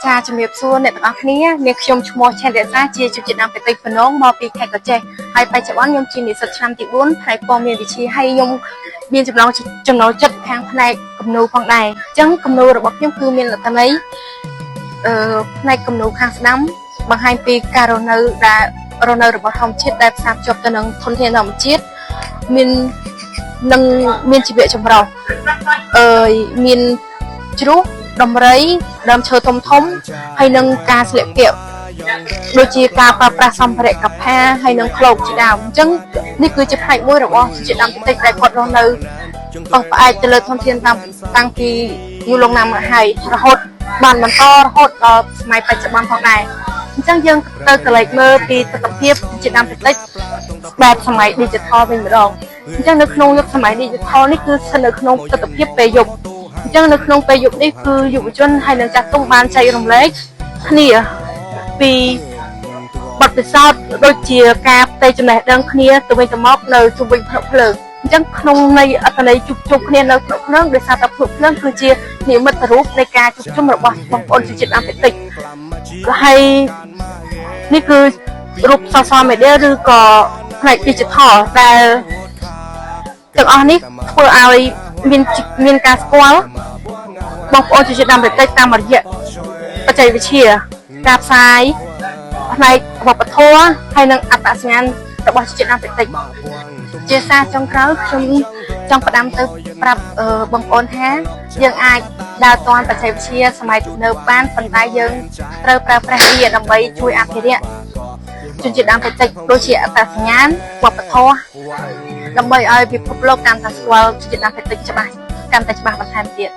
ចាជំរាបសួរអ្នកទាំងអស់គ្នានាងខ្ញុំឈ្មោះឆែនរក្សាជាជំនាញបេតិកភ្នំមកពីខេត្តកោះចេះហើយបច្ចុប្បន្នខ្ញុំជានិស្សិតឆ្នាំទី4ផ្នែកព័ត៌មានវិទ្យាហើយខ្ញុំមានចំណូលចិត្តខាងផ្នែកគំនូរផងដែរអញ្ចឹងគំនូររបស់ខ្ញុំគឺមានលក្ខណៈផ្នែកគំនូរខាងស្ដាំបង្ហាញពីការរស់នៅរបស់ធម្មជាតិដែលផ្សារភ្ជាប់ទៅនឹងធនធានធម្មជាតិមានជីវៈចម្រុះមានជ្រូកដំរីដើមឈើធំហើយនឹងការស្លៀកពាក់ដូចជាការប្រើប្រាស់សម្ភារៈកប្បាហើយនឹងឃ្លោកជាដើមអញ្ចឹងនេះគឺជាផ្នែកមួយរបស់ជាដើមតិចដែលគាត់រស់នៅពឹងផ្អែកទៅលើធនធានតាំងពីយូរលង់ណាស់មកហើយរហូតបានបន្តរហូតដល់សម័យបច្ចុប្បន្នផងដែរអញ្ចឹងយើងទៅកន្លែងមើលពីទស្សនវិជ្ជាជាដើមតិចបែបសម័យ Digital វិញម្ដងអញ្ចឹងនៅក្នុងយុគសម័យ Digital នេះគឺស្ថិតនៅក្នុងទស្សនវិជ្ជាពេលយប់អញ្ចឹងនៅក្នុងពេលយប់នេះគឺយុវជនហើយនឹងចាស់ទុំបានចែករំលែកគ្នាពីបទពិសោធន៍ដូចជាការផ្ទេរចំណេះដឹងគ្នាទៅវិញទៅមកនៅជុំវិញភ្នក់ភ្លើងអញ្ចឹងក្នុងន័យអត្ថន័យជួបគ្នានៅភ្នក់ភ្លើងដោយសារតែភ្នក់ភ្លើងគឺជានិមិត្តរូបនៃការជួបជុំរបស់បងប្អូនជនជាតិអាមេរិកហើយនេះគឺរូប social media ឬក៏ផ្នែក digital ដែលទាំងអស់នេះធ្វើឲ្យមានការស្គាល់បងប្អូនជនជាតិអាមេរិកតាមរយៈបច្ចេកវិទ្យាការផ្សាយផ្នែកវប្បធម៌ហើយនិងអត្តសញ្ញាណរបស់ជនជាតិអាមេរិកជាសារចុងក្រោយខ្ញុំចង់ផ្ដាំទៅប្រាប់បងប្អូនថាយើងអាចដើរទាន់បច្ចេកវិទ្យាសម័យទំនើបបានប៉ុន្តែយើងត្រូវប្រើប្រាស់វាដើម្បីជួយអភិរក្សជនជាតិអាមេរិកដូចជាអត្តសញ្ញាណវប្បធម៌ដើម្បីឲ្យពិភពលោកកាន់តែស្គាល់ជនជាតិអាមេរិកច្បាស់កាន់តែច្បាស់បន្ថែមទៀត